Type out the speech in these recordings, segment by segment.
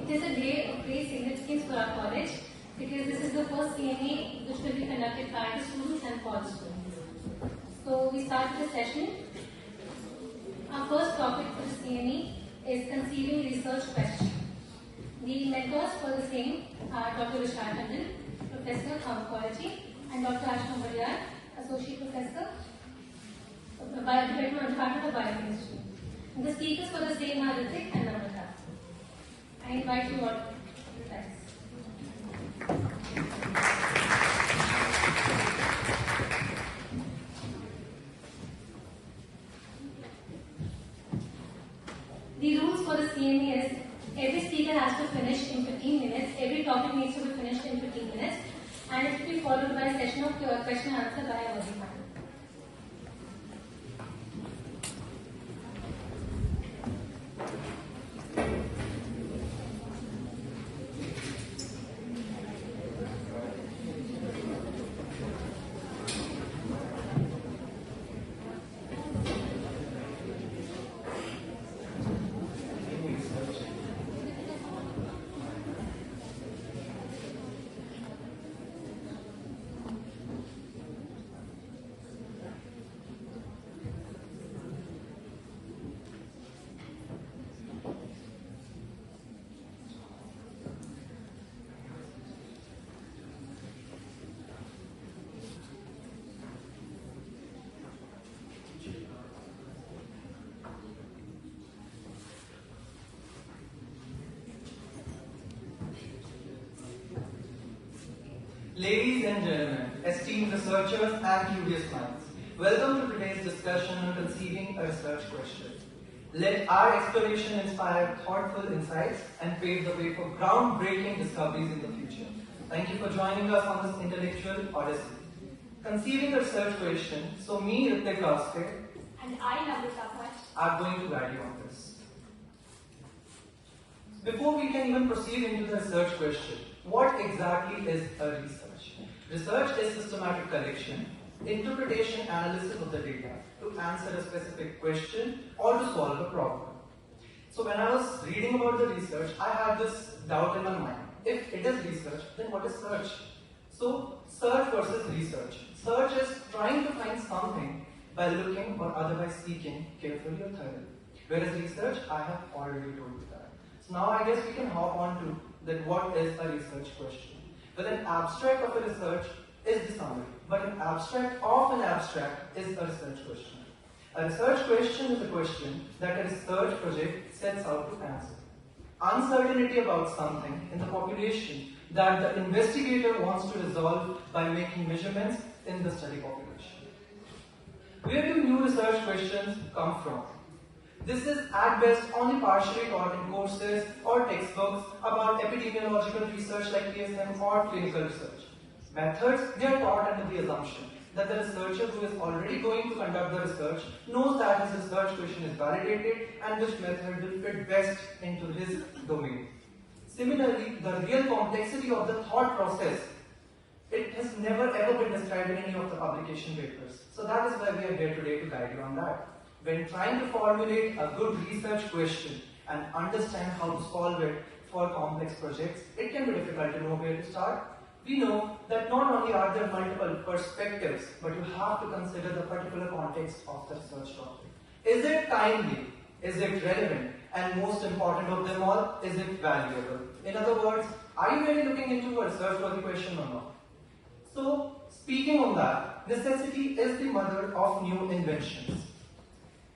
It is a day of great significance for our college because this is the first CME which will be conducted by the students and for the students. So we start the session. Our first topic for the CME is Conceiving Research Question. The mentors for the same are Dr. Vishal, Professor of Pharmacology, and Dr. Ashima, Badyal, Associate Professor of the Department of Biochemistry. And the speakers for the same are Ritik and Namrata. I invite you all to rise. The rules for the CME is every speaker has to finish in 15 minutes, every topic needs to be finished in 15 minutes, and it will be followed by a session of question and answer by a working panel. Ladies and gentlemen, esteemed researchers and curious minds, welcome to today's discussion on conceiving a research question. Let our exploration inspire thoughtful insights and pave the way for groundbreaking discoveries in the future. Thank you for joining us on this intellectual odyssey. Conceiving a research question, so me, Ritik Kaste, and I, Namrata Bhat, are going to guide you on this. Before we can even proceed into the research question, what exactly is a research? Research is systematic collection, interpretation, analysis of the data to answer a specific question or to solve a problem. So when I was reading about the research, I had this doubt in my mind. If it is research, then what is search? So search versus research. Search is trying to find something by looking or otherwise seeking carefully or thoroughly. Whereas research, I have already told you that. So now I guess we can hop on to that what is a research question. Well, an abstract of a research is the summary, but an abstract of an abstract is a research question. A research question is a question that a research project sets out to answer. Uncertainty about something in the population that the investigator wants to resolve by making measurements in the study population. Where do new research questions come from? This is at best only partially taught in courses or textbooks about epidemiological research like PSM or clinical research. Methods, they are taught under the assumption that the researcher who is already going to conduct the research knows that his research question is validated and which method will fit best into his domain. Similarly, the real complexity of the thought process, it has never ever been described in any of the publication papers. So that is why we are here today to guide you on that. When trying to formulate a good research question and understand how to solve it for complex projects, it can be difficult to know where to start. We know that not only are there multiple perspectives, but you have to consider the particular context of the research topic. Is it timely? Is it relevant? And most important of them all, is it valuable? In other words, are you really looking into a research for the question or not? So, speaking on that, necessity is the mother of new inventions.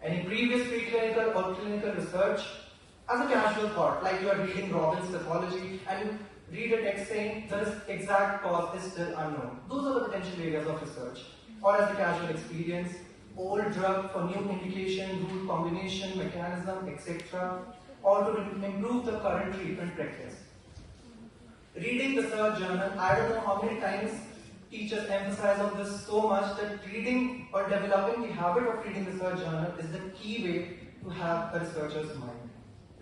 Any previous preclinical or clinical research, as a casual thought, like you are reading Robbins' pathology and you read a text saying the exact cause is still unknown. Those are the potential areas of research. Or as a casual experience, old drug for new indication, route combination, mechanism, etc. Or to improve the current treatment practice. Reading research journal, I don't know how many times teachers emphasize on this so much that reading or developing the habit of reading research journal is the key way to have a researcher's mind.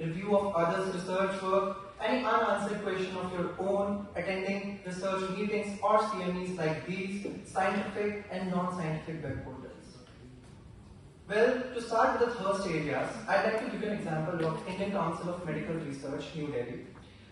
Review of others' research work, any unanswered question of your own, attending research meetings or CMEs like these, scientific and non-scientific web portals. Well, to start with the first areas, I'd like to give you an example of Indian Council of Medical Research, New Delhi.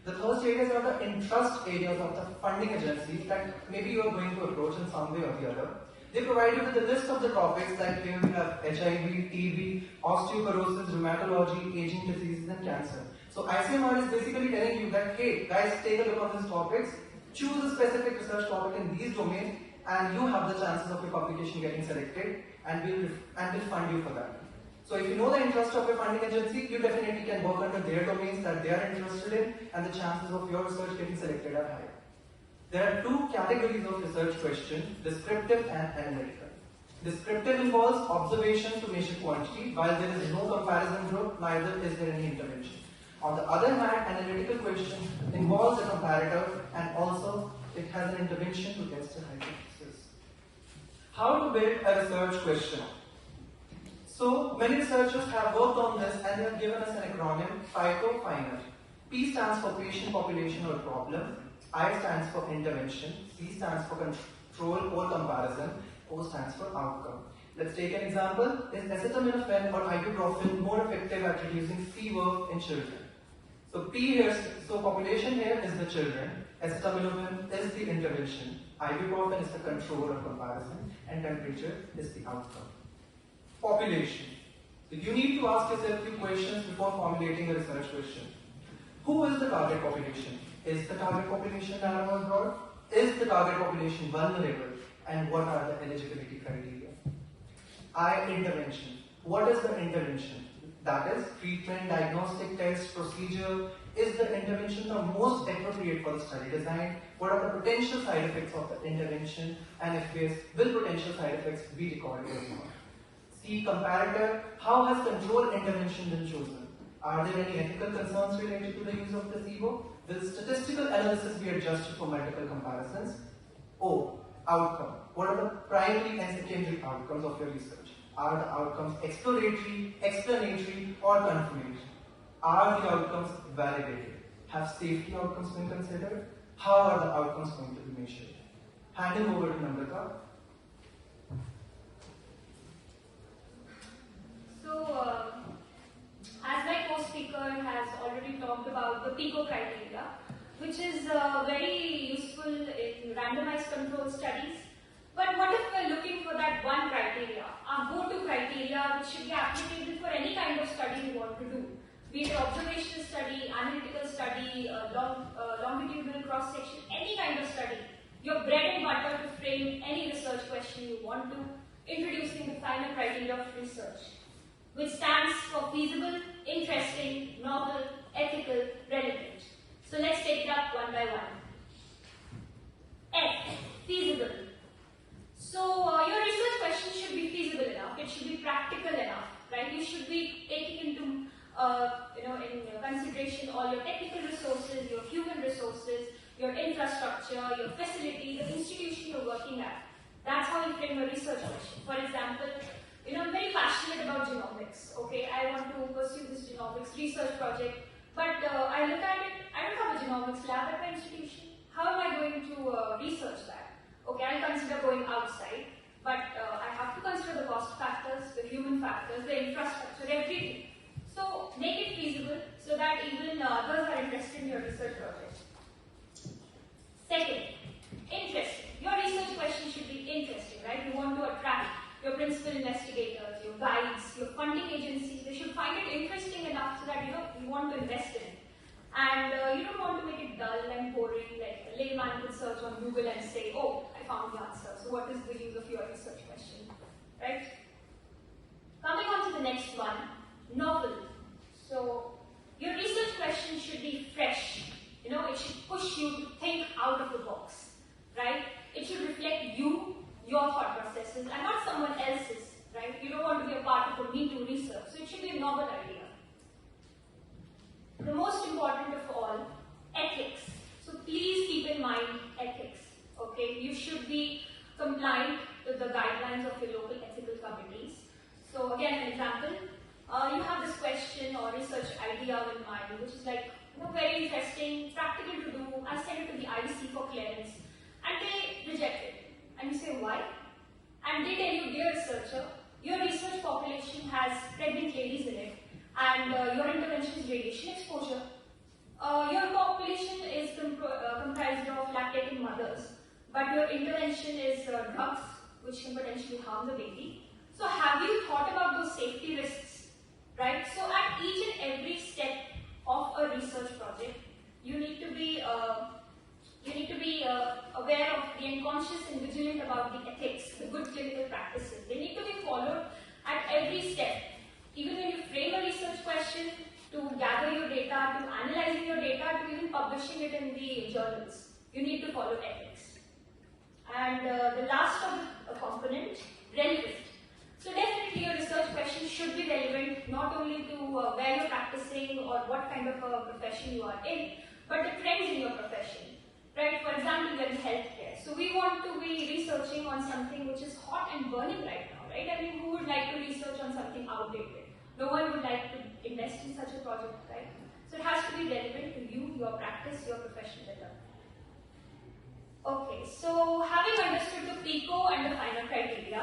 The first areas are the interest areas of the funding agencies that maybe you are going to approach in some way or the other. They provide you with a list of the topics like here we have HIV, TB, osteoporosis, rheumatology, aging diseases and cancer. So ICMR is basically telling you that, hey guys, take a look at these topics, choose a specific research topic in these domains and you have the chances of your publication getting selected and we'll fund you for that. So if you know the interest of your funding agency, you definitely can work under their domains that they are interested in and the chances of your research getting selected are higher. There are two categories of research questions, descriptive and analytical. Descriptive involves observation to measure quantity, while there is no comparison group, neither is there any intervention. On the other hand, analytical question involves a comparator and also it has an intervention to test a hypothesis. How to build a research question? So, many researchers have worked on this and they have given us an acronym, FICO, FINER. P stands for patient population or problem, I stands for intervention, C stands for control or comparison, O stands for outcome. Let's take an example. Is acetaminophen or ibuprofen more effective at reducing fever in children? So P here, so population here is the children, acetaminophen is the intervention, ibuprofen is the control or comparison, and temperature is the outcome. Population. So you need to ask yourself a few questions before formulating a research question. Who is the target population? Is the target population narrow or broad? Is the target population vulnerable? And what are the eligibility criteria? I, intervention. What is the intervention? That is, treatment, diagnostic test, procedure. Is the intervention the most appropriate for the study design? What are the potential side effects of the intervention? And if yes, will potential side effects be recorded or not? C, comparator. How has control intervention been chosen? Are there any ethical concerns related to the use of placebo? Will statistical analysis be adjusted for multiple comparisons? O, outcome. What are the primary and secondary outcomes of your research? Are the outcomes exploratory, explanatory, or confirmatory? Are the outcomes validated? Have safety outcomes been considered? How are the outcomes going to be measured? Handing over to Namrata. So, as my co-speaker has already talked about the PICO criteria, which is very useful in randomized control studies. But what if we're looking for that one criteria, our go-to criteria, which should be applicable for any kind of study we want to do, be it observational study, analytical study, longitudinal cross-section, any kind of study, your bread and butter to frame any research question you want to, introducing the final criteria of research, which stands for feasible, interesting, novel, ethical, relevant. So let's take it up one by one. F, feasible. So your research question should be feasible enough, it should be practical enough, right? You should be taking into in consideration all your technical resources, your human resources, your infrastructure, your facility, the institution you're working at. That's how you frame a research question. For example, I'm very passionate about genomics. Okay, I want to pursue this genomics research project, but I look at it, I don't have a genomics lab at my institution. How am I going to research that? Okay, I'll consider going outside, but I have to consider the cost factors, the human factors, the infrastructure, everything. So make it feasible so that even others are interested in your research project. Second, interesting. Your research question should be interesting, right? You want to attract your principal investigators, your guides, your funding agencies. They should find it interesting enough so that you want to invest in it. And you don't want to make it dull and boring, like a layman could search on Google and say, oh, I found the answer. So what is the use of your research question, right? Coming on to the next one, novel. So your research question should be fresh. It should push you to think out of the box, right? It should reflect you, your thought processes, and not someone else's, right? You don't want to be a part of a Me Too research, so it should be a novel idea. The most important of all, ethics. So please keep in mind ethics, okay? You should be compliant with the guidelines of your local ethical committees. So again, an example, you have this question or research idea in mind, which is like, very interesting, practical to do. I send it to the IDC for clearance, and they reject it. And you say, why? And they tell you, dear researcher, your research population has pregnant ladies in it, and your intervention is radiation exposure. Your population but your intervention is drugs which can potentially harm the baby. So have you thought about those safety risks, right? So at each and every step of a research project, you need to be aware of being conscious and vigilant about the ethics, the good clinical practices. They need to be followed at every step. Even when you frame a research question, to gather your data, to analyzing your data, to even publishing it in the journals, you need to follow ethics. And the last of the component, relevant. So definitely your research question should be relevant not only to where you're practicing or what kind of a profession you are in, but the trends in your profession. Right? For example, there is healthcare. So we want to be researching on something which is hot and burning right now, right? I mean, who would like to research on something outdated? No one would like to invest in such a project, right? So it has to be relevant to you, your practice, your professional development. Okay, so having understood the PICO and the final criteria,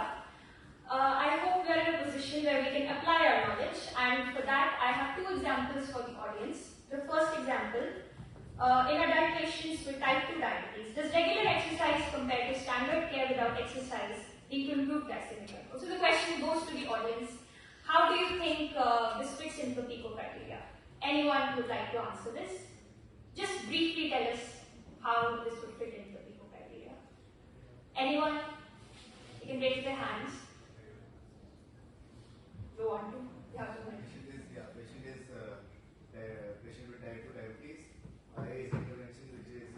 I hope we are in a position where we can apply our knowledge, and for that I have two examples for the audience. The first example, in adult patients with type 2 diabetes, does regular exercise compared to standard care without exercise lead to improved glycemic control? So the question goes to the audience. How do you think this fits into the PICO criteria? Anyone would like to answer this? Just briefly tell us how this would fit into the PICO criteria. Anyone? You can raise their hands. You want to? You have to. Patient with type 2 diabetes. I is intervention, which is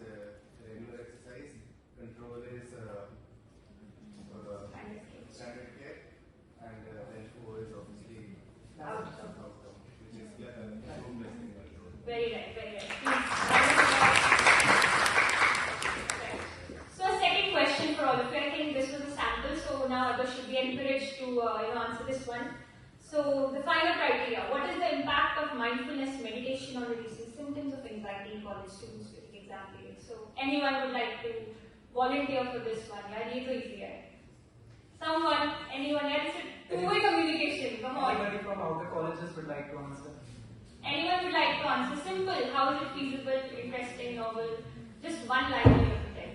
regular exercise. Control is standard care, and then 4 is obviously outcome, which is home blessing control. Very right, very right. So second question for all of you. I think this was a sample, so now others should be encouraged to answer this one. So the final criteria, what is the impact of mindfulness meditation on reducing symptoms of anxiety in college students with exam period? So anyone would like to volunteer for this one? Yeah, ये तो easy है. Someone, anyone? Yeah, this is two-way communication. Come on. Anybody from outer colleges would like to answer? Anyone would like to answer? Simple. How is it feasible, interesting, novel? Just one line you have to tell.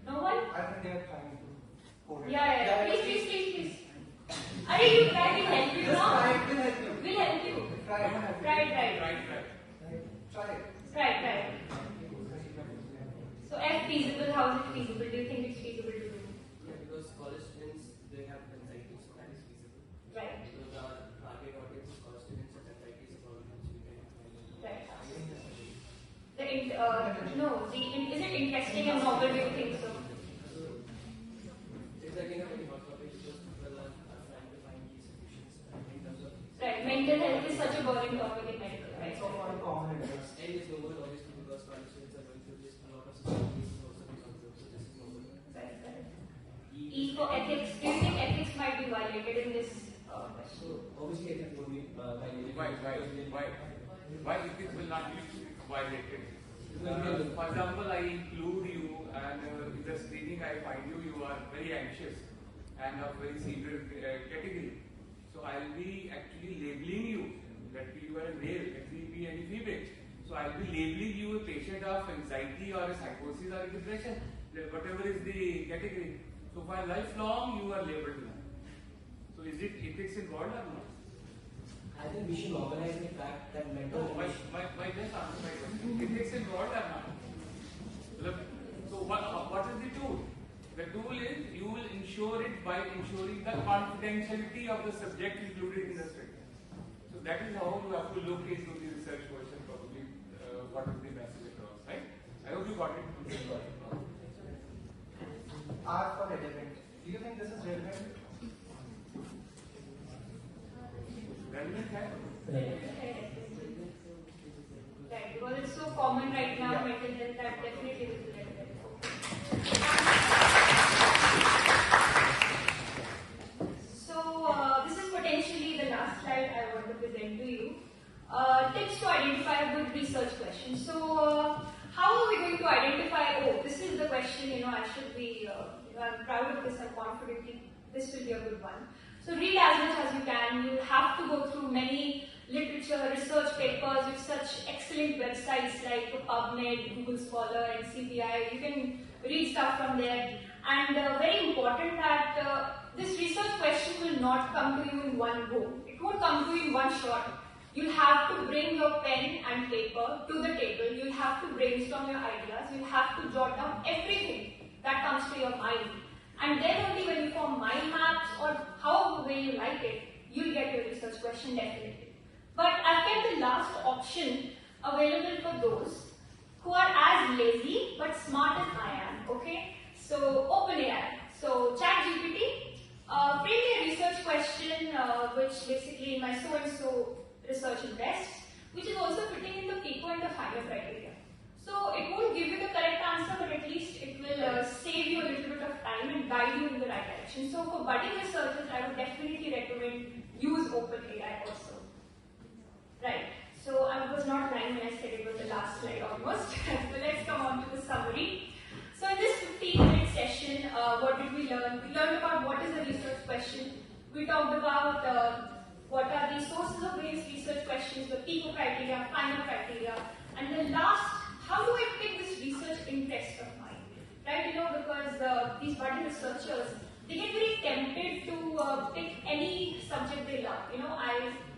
No one? I think they are trying to hold it. Yeah. Please. Are you trying to help you Just now? try it, we'll help you. We'll help you. Try it. Try. Try it. Try. So F feasible, how is it feasible? Do you think it's feasible to do? Yeah, because college students, they have anxiety, so that is feasible. Right. Because our target audience is college students and anxiety is a problem which we can Right. Is it interesting and novel, do you think so? It's again a very hot topic because people are trying to find key solutions in terms of. Right, mental health is such a burning topic in medical, right? It's all one common interest. And it's novel obviously because college students are going through this, a lot of situations also because of this, so this is novel. Right. E for ethics. Do you think ethics might be violated in this question? So obviously ethics will be violated. Why ethics will not be violated? For example, I include you and in the screening I find you are very anxious and of very severe category. So I'll be actually labeling you that you are a male, let me be any female. So I'll be labeling you a patient of anxiety or a psychosis or a depression, whatever is the category. So for lifelong you are labeled now. So is it ethics involved or not? I think we should normalize the fact that mental No, my just answer my question. Ethics involved or not? Look, so what is the tool? The tool is you will ensure it by ensuring the confidentiality of the subject included in the study. So that is how you have to look into the research question probably what is the message across, right? I hope you got it. R for relevant. Do you think this is relevant? Relevant, right? Right, because it's so common right now, mental health, that definitely will be relevant. So, this is potentially the last slide I want to present to you. Tips to identify a good research question. So, how are we going to identify, this is the question, I should be, I'm proud of this, I'm confident this will be a good one. So read as much as you can. You have to go through many literature, research papers with such excellent excellent websites like PubMed, Google Scholar, and CPI. You can read stuff from there. And very important that this research question will not come to you in one go. It won't come to you in one shot. You'll have to bring your pen and paper to the table. You'll have to brainstorm your ideas. You'll have to jot down everything that comes to your mind. And then only when you form mind maps or however way you like it, you'll get your research question definitely. But I've kept the last option available for those who are as lazy but smart as I am, okay? So, OpenAI. So, ChatGPT, bring me a research question which basically my so-and-so research interests, which is also fitting in the PICO and the FINO criteria. So, it won't give you the correct answer, but at least it will save you a little bit of time and guide you in the right direction. So, for budding researchers, I would definitely recommend use OpenAI also. Right. So I was not lying when I said it was the last slide almost. So let's come on to the summary. So in this 15-minute session, what did we learn? We learned about what is a research question. We talked about what are the sources of various research questions, the PICO criteria, FINO criteria, and then last, how do I pick this research interest of mine? Right? Because these budding researchers, they get very tempted to pick any subject they love.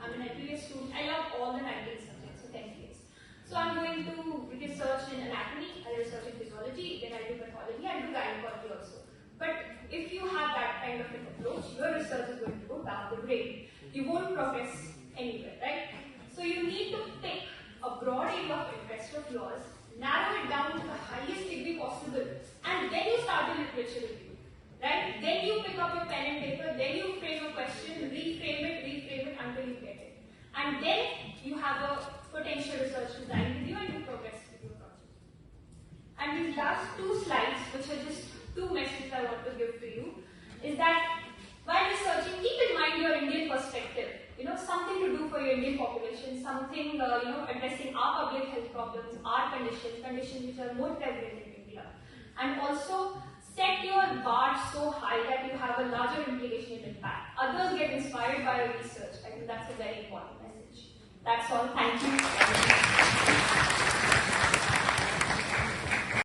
I'm an MBA student. I love all the 19 subjects, so 10 years. So I'm going to research in anatomy, I research in physiology, then I do pathology, I do gynecology also. But if you have that kind of an approach, your research is going to go down the drain. You won't progress anywhere, right? So you need to pick a broad area of interest of yours, narrow it down to the highest degree possible, and then you start the literature review. Right? Then you pick up your pen and paper, then you frame a question, reframe it until you get it. And then you have a potential research design with you and you progress with your project. And these last two slides, which are just two messages I want to give to you, is that while researching, keep in mind your Indian perspective. Something to do for your Indian population, something, addressing our public health problems, our conditions which are more prevalent in India. And also, set your bar so high that you have a larger implication and impact. Others get inspired by your research. I think that's a very important message. That's all. Thank you.